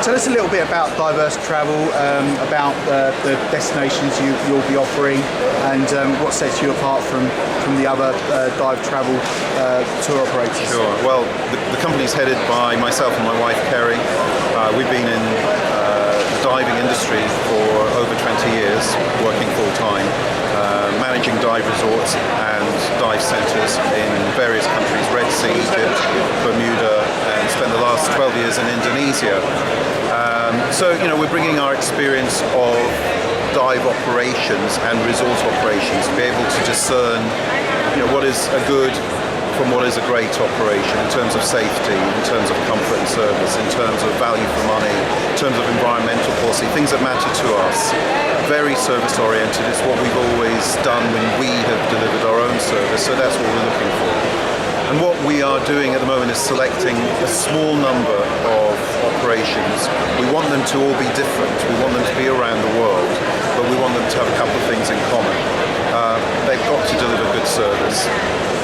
Tell us a little bit about Diverse Travel, about the destinations you'll be offering, and what sets you apart from the other dive travel tour operators. Sure. Well, the company's headed by myself and my wife Kerry. We've been in the diving industry for over 20 years, working full-time, managing dive resorts and dive centres in various countries, Red Sea, Egypt, Bermuda, and spent the last 12 years in Indonesia. So, we're bringing our experience of dive operations and resort operations to be able to discern, what is a good from what is a great operation in terms of safety, in terms of comfort and service, in terms of value for money, in terms of environmental policy, things that matter to us. Very service oriented. It's what we've always done when we have delivered our own service, so that's what we're looking for. And what we are doing at the moment is selecting a small number of operations. We want them to all be different. We want them to be around the world, but we want them to have a couple of things in common. They've got to deliver good service.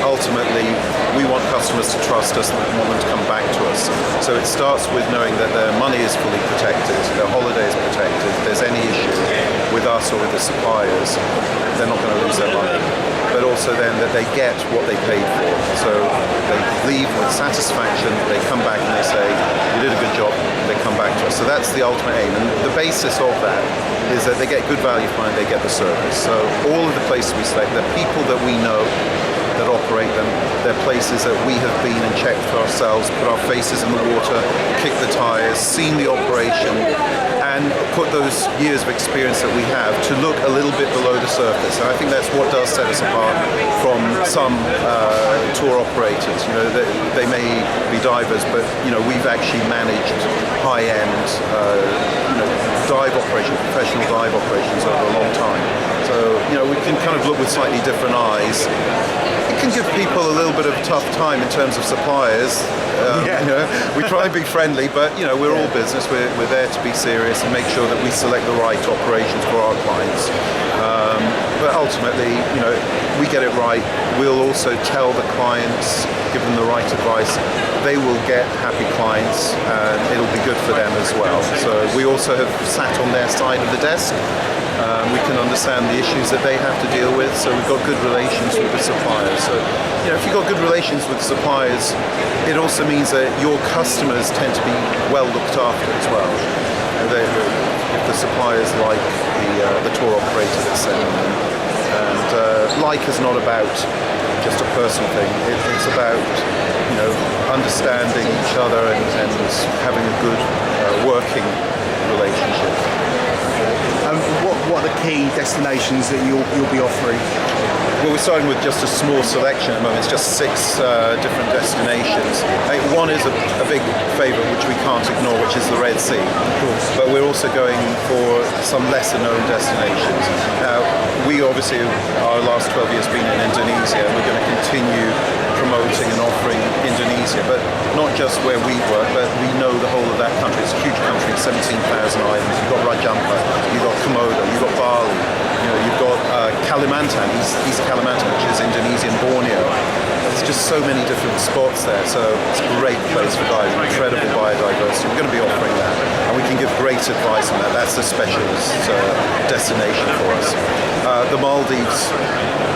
Ultimately, we want customers to trust us and we want them to come back to us. So it starts with knowing that their money is fully protected, their holiday is protected. If there's any issue with us or with the suppliers, they're not going to lose their money. But also then that they get what they paid for. So they leave with satisfaction, they come back and they say, you did a good job, they come back to us. So that's the ultimate aim. And the basis of that is that they get good value for money, they get the service. So all of the places we select, they're people that we know that operate them. They're places that we have been and checked for ourselves, put our faces in the water, kicked the tires, seen the operation, and put those years of experience that we have to look a little bit below the surface. And I think that's what does set us apart from some tour operators. They may be divers, but we've actually managed high-end dive operations, professional dive operations over a long time. So we can kind of look with slightly different eyes. It can give people a little bit of a tough time in terms of suppliers. We try and be friendly, but we're all business. We're there to be serious and make sure that we select the right operations for our clients. But ultimately, we get it right. We'll also tell the clients, give them the right advice. They will get happy clients, and it'll be good for them as well. So we also have sat on their side of the desk. We can understand the issues that they have to deal with, so we've got good relations with the suppliers. So, if you've got good relations with suppliers, it also means that your customers tend to be well looked after as well. If the suppliers like the tour operator that's sending them. And like is not about just a personal thing. It's about understanding each other and having a good working relationship. What are the key destinations that you'll be offering? Well, we're starting with just a small selection at the moment. It's just 6 different destinations. One is a big favourite which we can't ignore, which is the Red Sea. Of course. But we're also going for some lesser known destinations. Now, we obviously, our last 12 years been in Indonesia, and we're going to continue promoting and offering Indonesia, but not just where we work, but we know the whole of that country. It's a huge country, 17,000 islands. You've got Rajampa, you've got Komodo, you've got Bali, you've got Kalimantan, East Kalimantan, which is Indonesian Borneo. There's just so many different spots there, so it's a great place for diving, incredible biodiversity. We're going to be offering that, and we can give great advice on that. That's a specialist destination for us. The Maldives,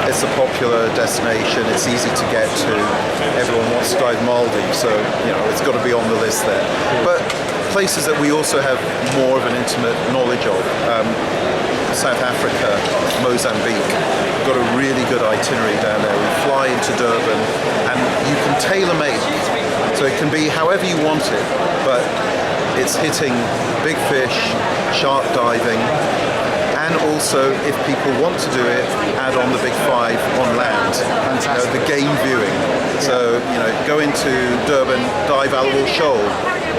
it's a popular destination, it's easy to get to. Everyone wants to dive Maldives, so it's got to be on the list there. But places that we also have more of an intimate knowledge of, South Africa, Mozambique, we've got a really good itinerary down there. We fly into Durban and you can tailor-make, so it can be however you want it, but it's hitting big fish, shark diving, and also, if people want to do it, add on the big 5 on land. Fantastic. The game viewing. So, go into Durban, dive Alawal Shoal,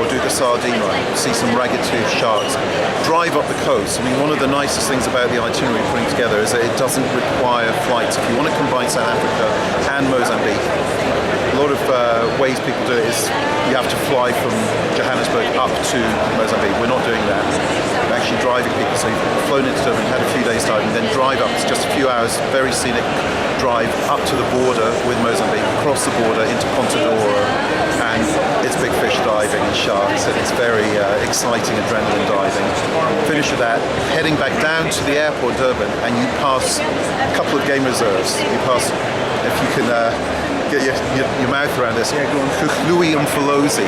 or do the sardine run, see some ragged-toothed sharks. Drive up the coast. I mean, one of the nicest things about the itinerary we're putting together is that it doesn't require flights. If you want to combine South Africa and Mozambique, a lot of ways people do it is you have to fly from Johannesburg up to Mozambique. We're not doing that. We're actually driving people, so you've flown into Durban, had a few days diving, then drive up. It's just a few hours, very scenic drive up to the border with Mozambique, cross the border into Ponta d'Oro, and it's big fish diving and sharks, and it's very exciting adrenaline diving. Finish with that, heading back down to the airport, Durban, and you pass a couple of game reserves. You pass, if you can get your mouth around this, Chuchlui Umfolozi.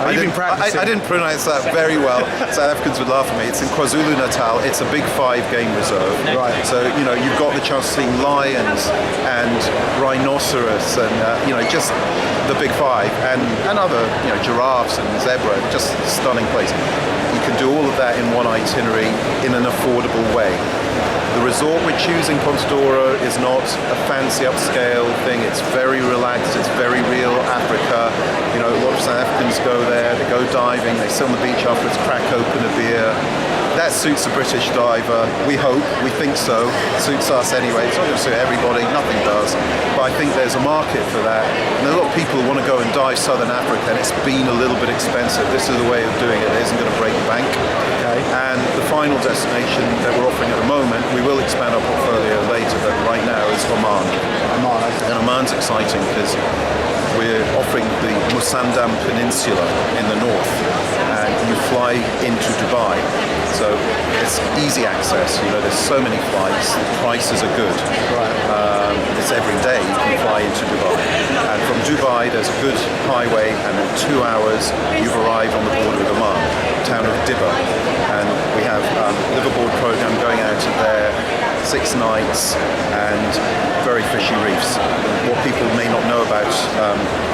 I didn't pronounce that very well. South Africans would laugh at me. It's in KwaZulu-Natal. It's a big 5 game reserve. Right. So, you've got the chance of seeing lions and rhinoceros and, just the big 5 and other, giraffes and zebra. Just a stunning place. You can do all of that in one itinerary in an affordable way. The resort we're choosing, Ponta d'Oro, is not a fancy upscale thing. It's very relaxed. It's very real Africa. A lot of South Africans go there. They go diving. They sit on the beach afterwards, crack open a beer. That suits a British diver. We hope. We think so. It suits us anyway. It's not going to suit everybody. Nothing does. But I think there's a market for that. And there are a lot of people who want to go and dive Southern Africa, and it's been a little bit expensive. This is the way of doing it. It isn't going to break the bank. Okay. And the final destination that we're offering at the moment, we will expand our portfolio later, but right now is Oman. Oman, okay. And Oman's exciting because we're offering the Musandam Peninsula in the north, and you fly into Dubai. So it's easy access. There's so many flights. The prices are good. Right. It's every day you can fly into Dubai. And from Dubai, there's a good highway, and in 2 hours, you've arrived on the border with Oman, town of Dibba. And we have a liveaboard program going out of there, 6 nights, and very fishy reefs. What people may not know about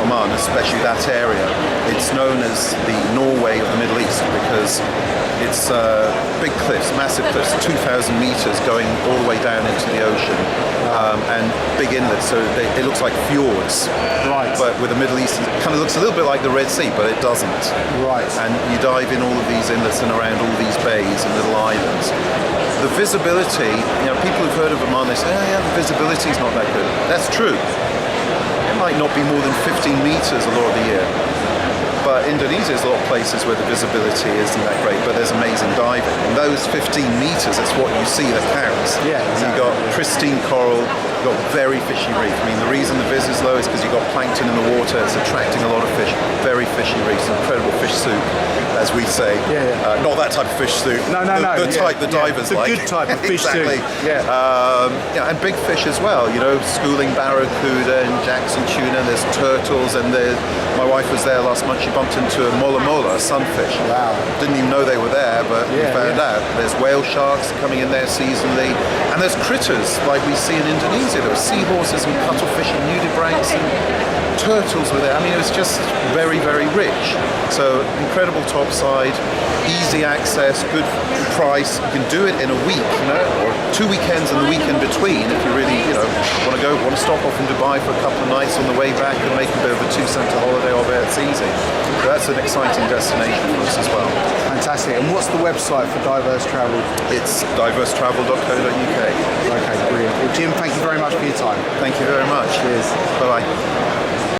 Oman, especially that area, it's known as the Norway of the Middle East because it's big cliffs, massive cliffs, 2,000 meters going all the way down into the ocean, and big inlets, so it looks like fjords. Right. But with the Middle East, it kind of looks a little bit like the Red Sea, but it doesn't. Right. And you dive in all of these inlets and around all these bays and little islands. The visibility, people who've heard of Oman, they say, oh yeah, the visibility is not that good. That's true. It might not be more than 15 meters a lot of the year. But Indonesia is a lot of places where the visibility isn't that great, but there's amazing diving. And those 15 meters, it's what you see that counts. Yeah, exactly. You've got pristine coral, you've got very fishy reef. I mean, the reason the vis is low is because you've got plankton in the water, it's attracting a lot of fish. Very fishy reefs, incredible fish soup, as we say. Yeah. Not that type of fish soup. No. The type the divers the like. good type of fish exactly. soup. Yeah. And big fish as well. Schooling barracuda and Jackson tuna. There's turtles, and my wife was there last month. She bumped into a mola mola, a sunfish. Wow. Didn't even know they were there, but we found out. There's whale sharks coming in there seasonally, and there's critters like we see in Indonesia. There were seahorses and cuttlefish and nudibranchs and turtles were there. I mean, it was just very, very rich. So incredible topside, easy access, good price. You can do it in a week, or 2 weekends and the week in between if you really, want to stop off in Dubai for a couple of nights on the way back and make a bit of a 2-center holiday of it. It's easy. So that's an exciting destination for us as well. Fantastic. And what's the website for Diverse Travel? It's diversetravel.co.uk. Okay, brilliant. Well, Jim, thank you very much for your time. Thank you very much. Cheers. Bye-bye.